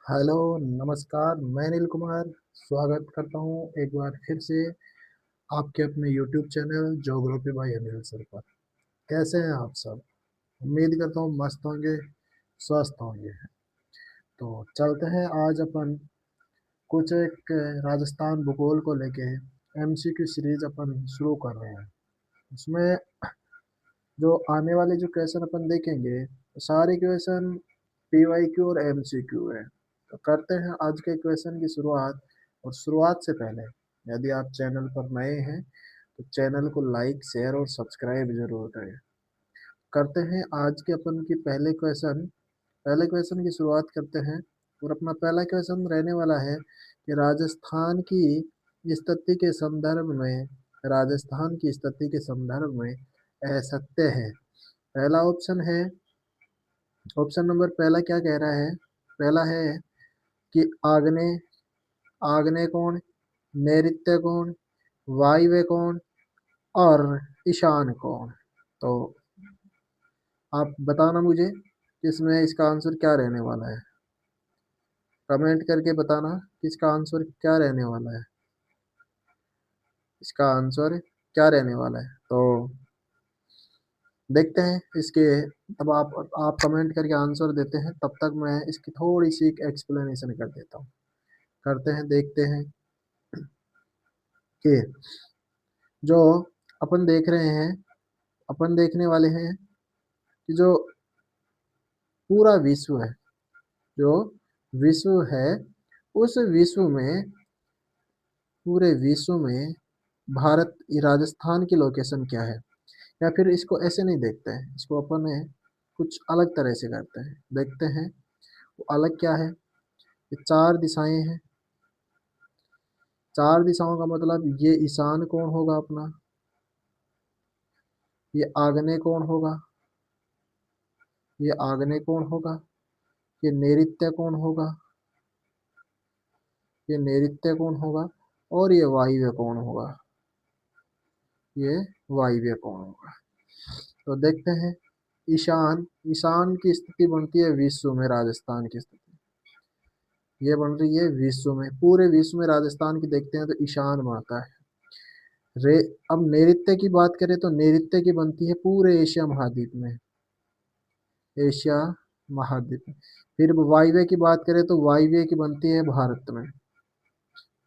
Hello, नमस्कार। मैं नील कुमार स्वागत करता हूँ एक बार फिर से आपके अपने YouTube channel geography bye Anil sir पर। कैसे हैं आप सब? उम्मीद करता हूँ मस्त होंगे, स्वस्थ होंगे। तो चलते हैं आज अपन कुछ एक राजस्थान भूगोल को लेके एमसीक्यू सीरीज अपन शुरू कर रहे हैं। उसमें जो आने वाले जो क्वेश्चन अपन देखेंगे सारे क्वेश्चन पीवाईक्यू और एमसीक्यू है। तो करते हैं आज के क्वेश्चन की शुरुआत। और शुरुआत से पहले यदि आप चैनल पर नए हैं तो चैनल को लाइक शेयर और सब्सक्राइब जरूर करें। करते हैं आज के अपन की पहले क्वेश्चन की शुरुआत करते हैं। और अपना पहला क्वेश्चन रहने वाला है कि राजस्थान की स्थिति के संदर्भ में असत्य है। पहला ऑप्शन है, ऑप्शन नंबर पहला क्या कह रहा है? पहला है कि आग्नेय आग्नेय कोण, नैऋत्य कोण, वायव्य कोण और ईशान कोण। तो आप बताना मुझे कि इसमें इसका आंसर क्या रहने वाला है। कमेंट करके बताना कि इसका आंसर क्या रहने वाला है। इसका आंसर क्या रहने वाला है तो देखते हैं इसके। तब आप कमेंट करके आंसर देते हैं, तब तक मैं इसकी थोड़ी सी एक्सप्लेनेशन कर देता हूँ। करते हैं, देखते हैं कि जो अपन देख रहे हैं, अपन देखने वाले हैं कि जो पूरा विश्व है, जो विश्व है, उस विश्व में, पूरे विश्व में भारत राजस्थान की लोकेशन क्या है। या फिर इसको ऐसे नहीं देखते हैं, इसको अपन कुछ अलग तरह से करते हैं। देखते हैं वो अलग क्या है। ये चार दिशाएं हैं। चार दिशाओं का मतलब ये ईशान कोण होगा अपना, ये आग्नेय कोण होगा, ये आग्नेय कोण होगा, ये नैऋत्य कोण होगा, ये नैऋत्य कोण होगा और ये वायव्य कोण होगा, ये वायव्य कोण होगा। तो देखते हैं ईशान ईशान की स्थिति बनती है विश्व में, राजस्थान की स्थिति ये बन रही है विश्व में। पूरे विश्व में राजस्थान की देखते हैं तो ईशान बनता है। रे अब नैऋत्य की बात करें तो नैऋत्य की बनती है पूरे एशिया महाद्वीप में, एशिया महाद्वीप में। फिर वायव्य की बात करें तो वायव्य की बनती है भारत में,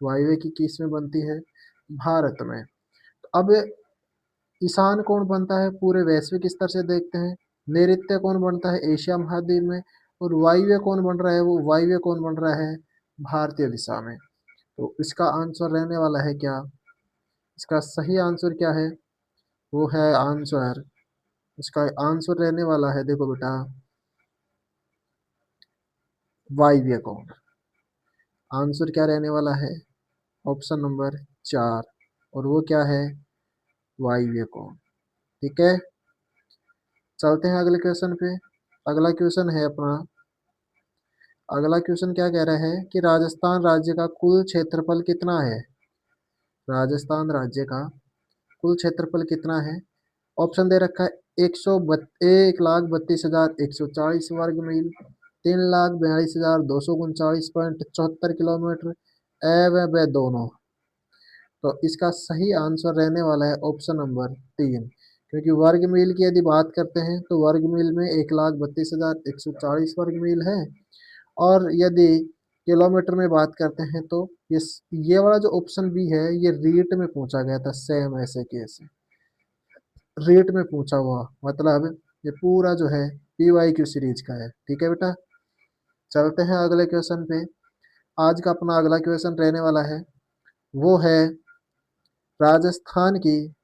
वायव्य की किस में बनती है? भारत में। तो अब ईशान कौन बनता है पूरे वैश्विक स्तर से देखते हैं। नैऋत्य कौन बनता है एशिया महाद्वीप में, और वायव्य कौन बन रहा है? वो वायव्य कौन बन रहा है? भारतीय दिशा में। तो इसका आंसर रहने वाला है क्या? इसका सही आंसर क्या है? वो है आंसर, इसका आंसर रहने वाला है, देखो बेटा, वायव्य कौन। आंसर क्या रहने वाला है? ऑप्शन नंबर 4, और वो क्या है? वायव्य कौन। ठीक है, चलते हैं अगले क्वेश्चन पे। अगला क्वेश्चन है अपना, अगला क्वेश्चन क्या कह रहा है कि राजस्थान राज्य का कुल क्षेत्रफल कितना है? राजस्थान राज्य का कुल क्षेत्रफल कितना है? ऑप्शन दे रखा है 1,32,32,140 वर्ग मील, 3,42,239.74 किलोमीटर, ए व दोनों। तो इसका सही आंसर रहने वाला है ऑप्शन नंबर 3। क्योंकि वर्ग मील की यदि बात करते हैं तो वर्ग मील में 1,32,140 वर्ग मील है। और यदि किलोमीटर में बात करते हैं तो ये वाला जो ऑप्शन बी है ये रीट में पूछा गया था, सेम ऐसे केस रेट में पूछा हुआ, मतलब ये पूरा जो है पीवाईक्यू सीरीज का है। ठीक है बेटा, चलते हैं अगले क्वेश्चन पे। आज का अपना अगला क्वेश्चन रहने वाला है, वो है राजस्थान की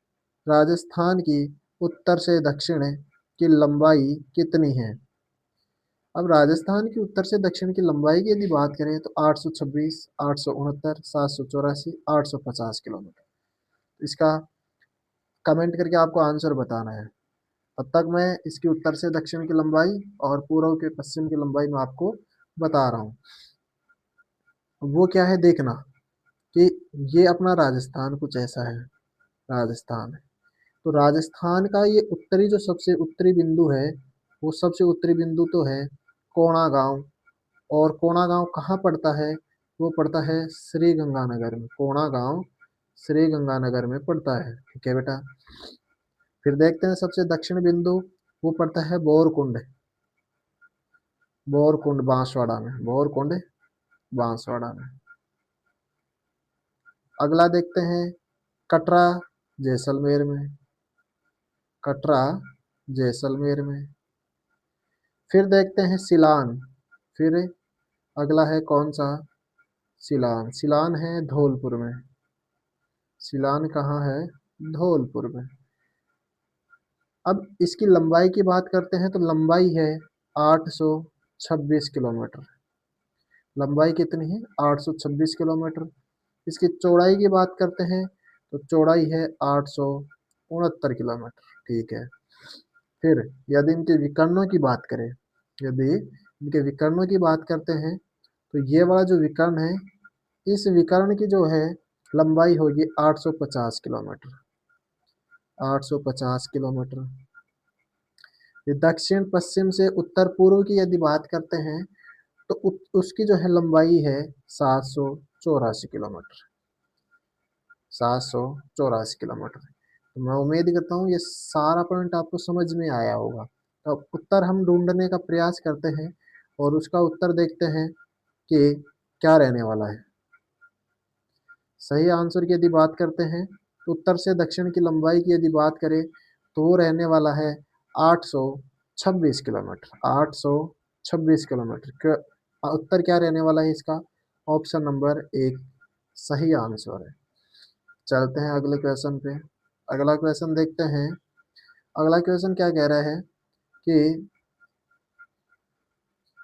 राजस्थान की उत्तर से दक्षिण की लंबाई कितनी है? अब राजस्थान की उत्तर से दक्षिण की लंबाई की यदि बात करें तो 826, 869, 784, 850 किलोमीटर। इसका कमेंट करके आपको आंसर बताना है। तब तक मैं इसकी उत्तर से दक्षिण की लंबाई और पूर्व के पश्चिम की लंबाई में आपको बता रहा हूँ। वो क्या है देखना कि ये अपना राजस्थान कुछ ऐसा है। राजस्थान है तो राजस्थान का ये उत्तरी जो सबसे उत्तरी बिंदु है, वो सबसे उत्तरी बिंदु तो है कोणा गांव। और कोणा गांव कहाँ पड़ता है? वो पड़ता है श्री गंगानगर में। कोणा गांव श्री गंगानगर में पड़ता है। ठीक है बेटा। फिर देखते हैं सबसे दक्षिण बिंदु, वो पड़ता है बोरकुंड। बोरकुंड बांसवाड़ा में, बोरकुंड बांसवाड़ा में। अगला देखते हैं कटरा जैसलमेर में, कटरा जैसलमेर में। फिर देखते हैं सिलान। फिर अगला है कौन सा? सिलान। सिलान है धौलपुर में। सिलान कहाँ है? धौलपुर में। अब इसकी लंबाई की बात करते हैं तो लंबाई है 826 किलोमीटर। लंबाई कितनी है? 826 किलोमीटर। इसकी चौड़ाई की बात करते हैं तो चौड़ाई है 869 किलोमीटर। ठीक है। फिर यदि इनके विकर्णों की बात करें, यदि इनके विकर्णों की बात करते हैं तो ये वाला जो विकर्ण है, इस विकर्ण की जो है लंबाई होगी 850 किलोमीटर। 850 किलोमीटर। दक्षिण पश्चिम से उत्तर पूर्व की यदि बात करते हैं तो उसकी जो है लंबाई है 784 किलोमीटर। 784 किलोमीटर। तो मैं उम्मीद करता हूँ ये सारा पॉइंट आपको समझ में आया होगा। तो अब उत्तर हम ढूंढने का प्रयास करते हैं और उसका उत्तर देखते हैं कि क्या रहने वाला है। सही आंसर की यदि बात करते हैं तो उत्तर से दक्षिण की लंबाई की यदि बात करें तो वो रहने वाला है 826 किलोमीटर। 826 किलोमीटर। उत्तर क्या रहने वाला है इसका? ऑप्शन नंबर 1 सही आंसर है। चलते हैं अगले क्वेश्चन पे। अगला क्वेश्चन देखते हैं। अगला क्वेश्चन क्या कह रहा है कि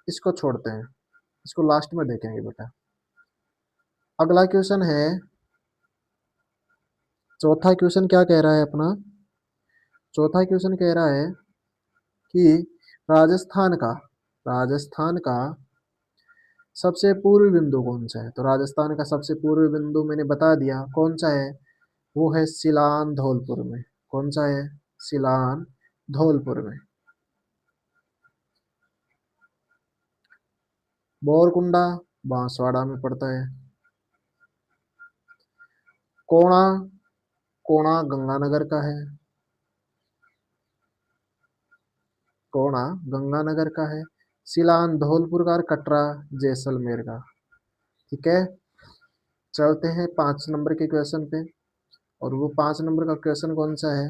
इसको छोड़ते हैं, इसको लास्ट में देखेंगे बेटा। अगला क्वेश्चन है, चौथा क्वेश्चन क्या कह रहा है अपना? चौथा क्वेश्चन कह रहा है कि राजस्थान का सबसे पूर्वी बिंदु कौन सा है? तो राजस्थान का सबसे पूर्वी बिंदु मैंने बता दिया कौन सा है, वो है सिलान धौलपुर में। कौन सा है? सिलान धौलपुर में। बोरकुंडा बांसवाड़ा में पड़ता है। कोणा, कोणा गंगानगर का है। कोणा गंगानगर का है। सिलान धौलपुर का और कटरा जैसलमेर का। ठीक है। चलते हैं 5 नंबर के क्वेश्चन पे। और वो 5 नंबर का क्वेश्चन कौन सा है?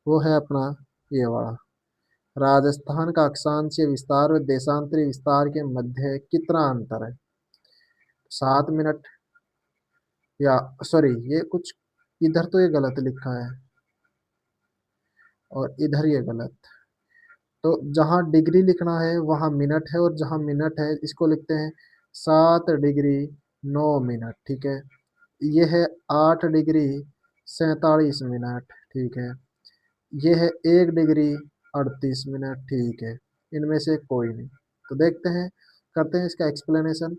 वो है अपना ये वाला। राजस्थान का अक्षांशीय विस्तार और देशांतरी विस्तार के मध्य कितना अंतर है? 7 मिनट, या सॉरी ये कुछ इधर तो ये गलत लिखा है और इधर ये गलत। तो जहाँ डिग्री लिखना है वहाँ मिनट है, और जहाँ मिनट है इसको लिखते हैं 7 डिग्री 9 मिनट। ठीक है। ये है 8 डिग्री 47 मिनट। ठीक है। ये है 1 डिग्री 38 मिनट। ठीक है। इनमें से कोई नहीं। तो देखते हैं, करते हैं इसका एक्सप्लेनेशन।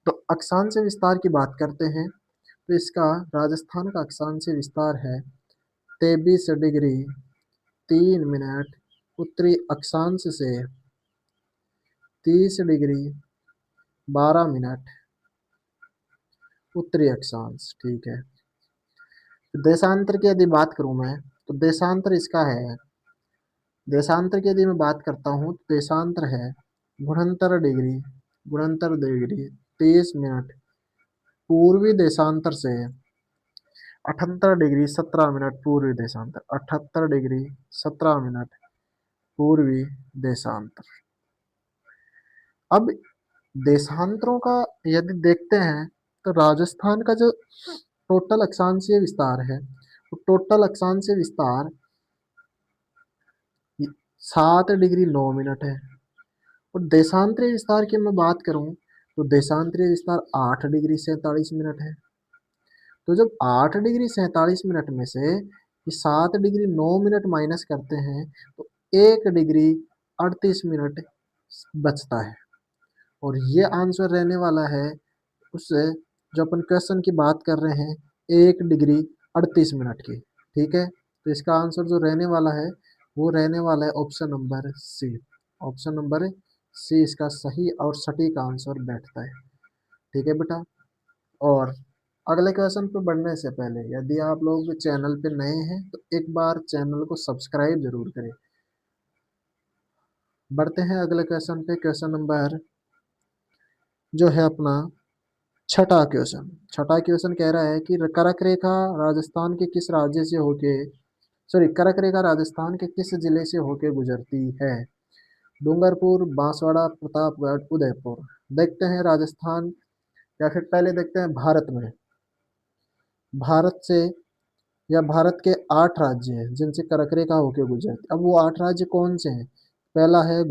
तो अक्षांश विस्तार की बात करते हैं तो इसका राजस्थान का अक्षांश विस्तार है 23 डिग्री 3 मिनट उत्तरी अक्षांश से, 30 डिग्री 12 मिनट उत्तरी अक्षांश। ठीक है। देशांतर की यदि बात करूं मैं तो देशांतर इसका है, देशांतर की यदि मैं बात करता हूं तो देशांतर है गुणंतर डिग्री 30 मिनट पूर्वी देशांतर से, 78 डिग्री 17 मिनट पूर्वी देशांतर, 78 डिग्री 17 मिनट पूर्वी देशांतर। अब देशांतरों का यदि देखते हैं तो राजस्थान का जो टोटल अक्षांशीय विस्तार है, वो टोटल अक्षांशीय विस्तार 7 डिग्री 9 मिनट है। और देशांतरीय विस्तार की मैं बात करूं तो देशांतरीय विस्तार 8 डिग्री 47 मिनट है। तो जब 8 डिग्री 47 मिनट में से ये 7 डिग्री 9 मिनट माइनस करते हैं तो 1 डिग्री 38 मिनट बचता है। और ये आंसर रहने वाला है उससे, जो अपन क्वेश्चन की बात कर रहे हैं 1 डिग्री 38 मिनट की। ठीक है। तो इसका आंसर जो रहने वाला है वो रहने वाला है option number C. Option number C इसका सही और सटीक आंसर बैठता है। ठीक है बेटा। और अगले क्वेश्चन पे बढ़ने से पहले यदि आप लोग चैनल पे नए हैं तो एक बार चैनल को सब्सक्राइब जरूर करें। बढ़ते हैं अगले क्वेश्चन पे। क्वेश्चन नंबर जो है अपना छठा क्वेश्चन कह रहा है कि कर्क रेखा राजस्थान के किस राज्य से होके कर्क रेखा राजस्थान के किस जिले से होके गुजरती है? डूंगरपुर, बांसवाड़ा, प्रतापगढ़, उदयपुर। देखते हैं राजस्थान या फिर पहले देखते हैं भारत में। भारत से या भारत के 8 राज्य हैं जिनसे कर्क रेखा होके गुजरती। अब वो 8 राज्य कौन से हैं? पहला है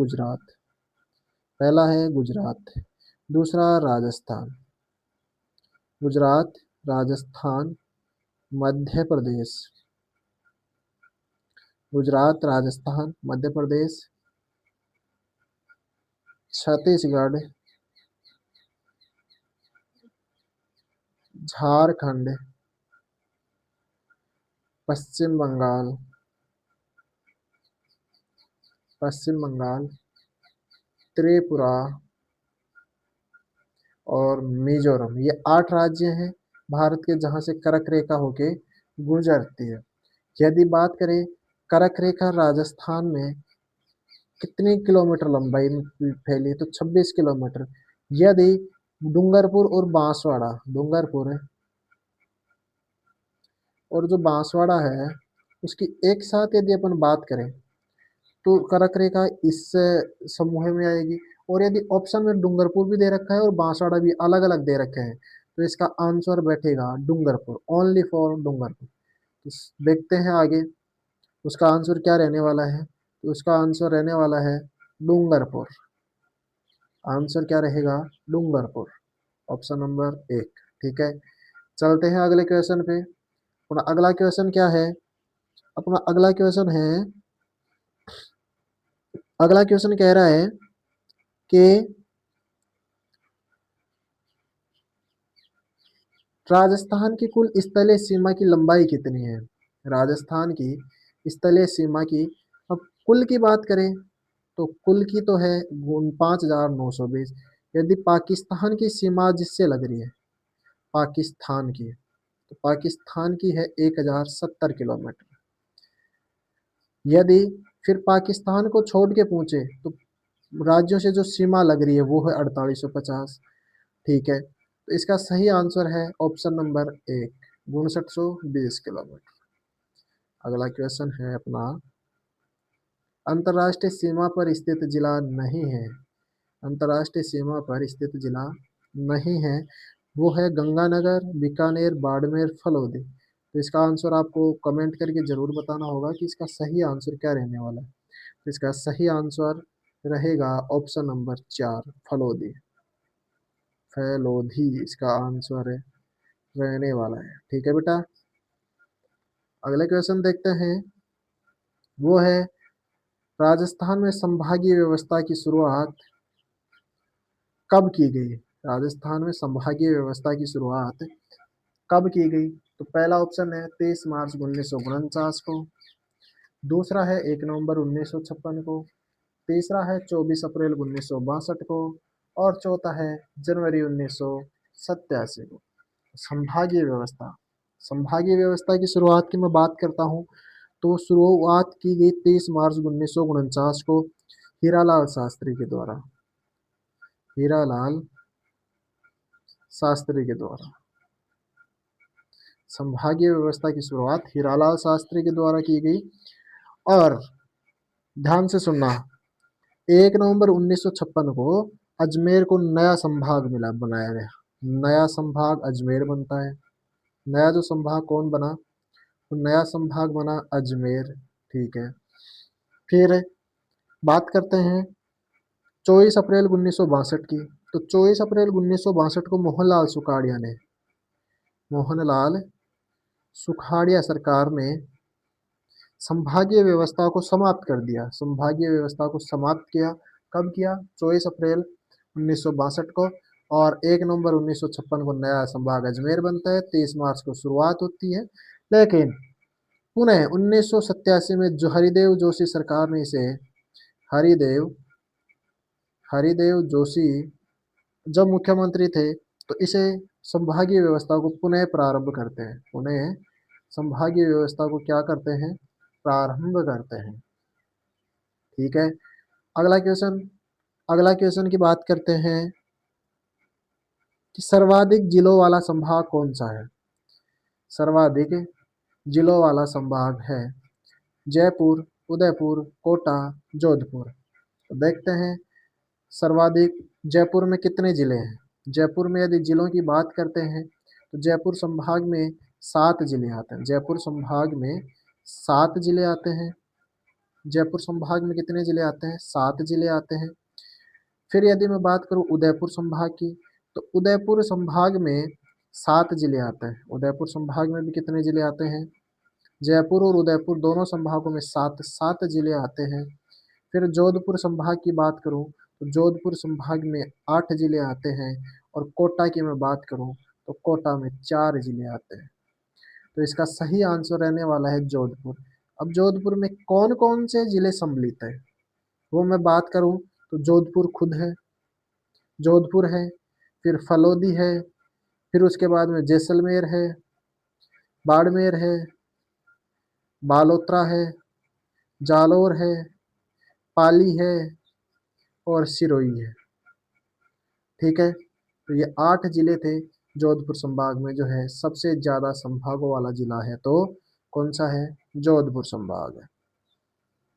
गुजरात, दूसरा राजस्थान, गुजरात, राजस्थान, मध्य प्रदेश, गुजरात, राजस्थान, मध्य प्रदेश, छत्तीसगढ़, झारखंड, पश्चिम बंगाल, त्रिपुरा और मिजोरम। ये 8 राज्य हैं भारत के जहां से कर्क रेखा होके गुजरती है। यदि बात करें कर्क रेखा राजस्थान में कितनी किलोमीटर लंबाई में फैली, तो 26 किलोमीटर। यदि डूंगरपुर और बांसवाड़ा, डूंगरपुर और जो बांसवाड़ा है उसकी एक साथ यदि अपन बात करें तो कर्क रेखा इस समूह में आएगी। और यदि ऑप्शन में डूंगरपुर भी दे रखा है और बांसवाड़ा भी अलग अलग दे रखे हैं तो इसका आंसर बैठेगा डूंगरपुर, ओनली फॉर डूंगरपुर। तो देखते हैं आगे उसका आंसर क्या रहने वाला है। तो उसका आंसर रहने वाला है डूंगरपुर। आंसर क्या रहेगा? Dungarpur, option number 1। ठीक है, चलते हैं अगले क्वेश्चन पे। अपना अगला क्वेश्चन क्या है? अपना अगला क्वेश्चन कह रहा है कि राजस्थान की कुल स्थलीय सीमा की लंबाई कितनी है? राजस्थान की स्थलीय सीमा की, अब कुल की बात करें तो कुल की तो है 5,920। यदि पाकिस्तान की सीमा जिससे लग रही है, पाकिस्तान की, तो पाकिस्तान की है 1,070 किलोमीटर। यदि फिर पाकिस्तान को छोड़ के पूछे तो राज्यों से जो सीमा लग रही है वो है 4850। ठीक है, तो इसका सही आंसर है ऑप्शन नंबर 1, 6220 किलोमीटर। अगला क्वेश्चन है अपना अंतर्राष्ट्रीय सीमा पर स्थित जिला नहीं है। अंतर्राष्ट्रीय सीमा पर स्थित जिला नहीं है, वो है गंगानगर, बीकानेर, बाड़मेर, फलौदी। तो इसका आंसर आपको कमेंट करके जरूर बताना होगा कि इसका सही आंसर क्या रहने वाला है। तो इसका सही आंसर रहेगा ऑप्शन नंबर 4, फलौदी। फैलोधी इसका आंसर रहने वाला है। ठीक है बेटा, अगले क्वेश्चन देखते हैं। वो है राजस्थान में संभागीय व्यवस्था की शुरुआत कब की गई? राजस्थान में संभागीय व्यवस्था की शुरुआत कब की गई? तो पहला ऑप्शन है 23 मार्च 1949 को, दूसरा है 1 नवंबर 1956 को, तीसरा है 24 अप्रैल 1962 को और चौथा है जनवरी 1987 को। संभागीय व्यवस्था की शुरुआत की मैं बात करता हूँ तो शुरुआत की गई 23 मार्च 1949 को हीरालाल शास्त्री के द्वारा। हीरालाल शास्त्री के द्वारा संभागीय व्यवस्था की शुरुआत हीरालाल शास्त्री के द्वारा की गई। और ध्यान से सुनना, 1 नवंबर 1956 को अजमेर को नया संभाग मिला, बनाया गया। नया संभाग अजमेर बनता है। नया जो संभाग कौन बना? तो नया संभाग बना अजमेर। ठीक है, फिर बात करते हैं 24 अप्रैल 1962 की। तो 24 अप्रैल 1962 को मोहनलाल सुखाड़िया सरकार ने संभागीय व्यवस्था को समाप्त कर दिया। संभागीय व्यवस्था को समाप्त किया, कब किया? 24 अप्रैल 1962 को। और 1 नवंबर 1956 को नया संभाग अजमेर बनता है। 23 मार्च को शुरुआत होती है, लेकिन पुनः 1987 में जो हरिदेव जोशी सरकार ने इसे हरिदेव हरिदेव जोशी जब मुख्यमंत्री थे तो इसे संभागीय व्यवस्था को पुनः प्रारंभ करते हैं, पुनः संभागीय व्यवस्था को क्या करते हैं, प्रारंभ करते हैं। ठीक है, अगला क्वेश्चन की बात करते हैं कि सर्वाधिक जिलों वाला संभाग कौन सा है। सर्वाधिक जिलों वाला संभाग है जयपुर, उदयपुर, कोटा, जोधपुर। तो देखते हैं सर्वाधिक जयपुर में कितने जिले हैं। जयपुर में यदि जिलों की बात करते हैं तो जयपुर संभाग में 7 जिले आते हैं। जयपुर संभाग में 7 जिले आते हैं। जयपुर संभाग में कितने जिले आते हैं, 7 जिले आते हैं। फिर यदि मैं बात करूं उदयपुर संभाग की, तो उदयपुर संभाग में 7 जिले आते हैं। उदयपुर संभाग में भी कितने जिले आते हैं, जयपुर और उदयपुर दोनों संभागों में 7 जिले आते हैं। फिर जोधपुर संभाग की बात करूं तो जोधपुर संभाग में 8 जिले आते हैं, और कोटा की मैं बात करूं तो कोटा में 4 जिले आते हैं। तो इसका सही आंसर रहने वाला है जोधपुर। अब जोधपुर में कौन कौन से जिले सम्मिलित है वो मैं बात करूं तो जोधपुर खुद है, जोधपुर है, फिर फलोदी है, फिर उसके बाद में जैसलमेर है, बाड़मेर है, बालोतरा है, जालौर है, पाली है और सिरोही है। ठीक है, तो ये 8 जिले थे। जोधपुर संभाग में जो है सबसे ज्यादा संभागों वाला जिला है तो कौन सा है, जोधपुर संभाग है।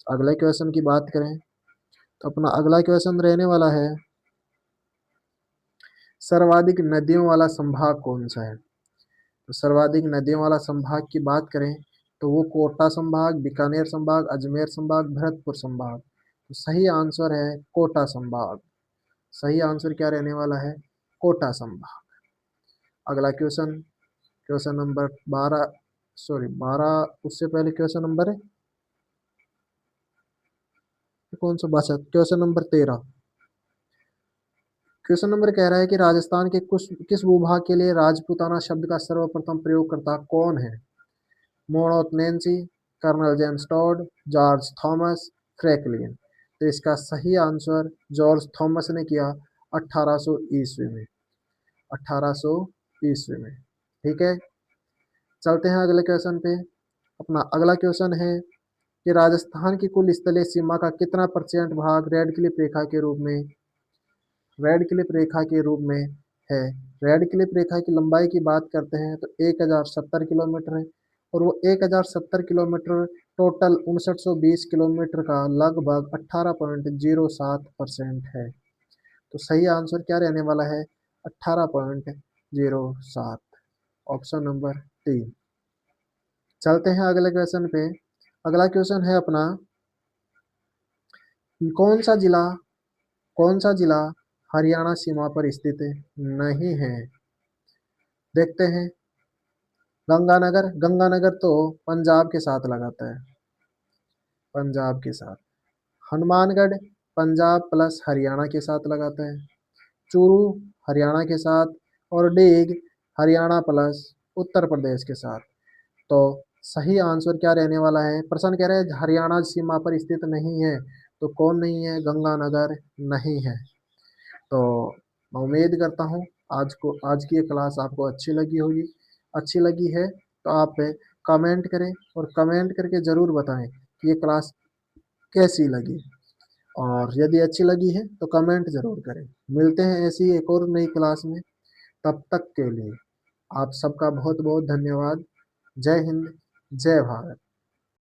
अगले क्वेश्चन की बात करें तो अपना अगला क्वेश्चन रहने वाला है सर्वाधिक नदियों वाला संभाग कौन सा है। तो सर्वाधिक नदियों वाला संभाग की बात करें तो वो कोटा संभाग, बीकानेर संभाग, अजमेर संभाग, भरतपुर संभाग। तो सही आंसर है कोटा संभाग। सही आंसर क्या रहने वाला है, कोटा संभाग। अगला क्वेश्चन, क्वेश्चन नंबर 12, सॉरी 12 उससे पहले क्वेश्चन नंबर है कौन सा बचा, क्वेश्चन नंबर 13। क्वेश्चन नंबर कह रहा है कि राजस्थान के किस भूभाग के लिए राजपूताना शब्द का सर्वप्रथम प्रयोगकर्ता कौन है। मोनोथ Nancy, colonel James Tod, George Thomas, Franklin. तो इसका सही आंसर जॉर्ज थॉमस ने किया 1800 ईस्वी में, 1800 ईस्वी में। ठीक है, चलते हैं अगले क्वेश्चन पे। अपना अगला क्वेश्चन है कि राजस्थान की कुल स्थलीय सीमा का कितना % भाग रेड क्लिफ रेखा के रूप में, रेड क्लिफ रेखा के रूप में है। रेड क्लिफ रेखा की लंबाई की बात करते हैं तो 1070 किलोमीटर है, और वो 1070 किलोमीटर टोटल 5920 किलोमीटर का लगभग 18.07% है। तो सही आंसर क्या रहने वाला है, 18.07, ऑप्शन नंबर 3। चलते हैं अगले क्वेश्चन पे। अगला क्वेश्चन है अपना कौन सा जिला हरियाणा सीमा पर स्थित नहीं है। देखते हैं, गंगानगर तो पंजाब के साथ लगाता है, पंजाब के साथ। हनुमानगढ़ पंजाब प्लस हरियाणा के साथ लगाता है। चूरू हरियाणा के साथ, और डीग हरियाणा प्लस उत्तर प्रदेश के साथ। तो सही आंसर क्या रहने वाला है, प्रश्न कह रहे हैं हरियाणा सीमा पर स्थित नहीं है, तो कौन नहीं है, गंगानगर नहीं है। तो मैं उम्मीद करता हूँ आज की ये क्लास आपको अच्छी लगी होगी। अच्छी लगी है तो आप कमेंट करें, और कमेंट करके ज़रूर बताएं कि ये क्लास कैसी लगी, और यदि अच्छी लगी है तो कमेंट ज़रूर करें। मिलते हैं ऐसी एक और नई क्लास में, तब तक के लिए आप सबका बहुत बहुत धन्यवाद। जय हिंद, जय भारत।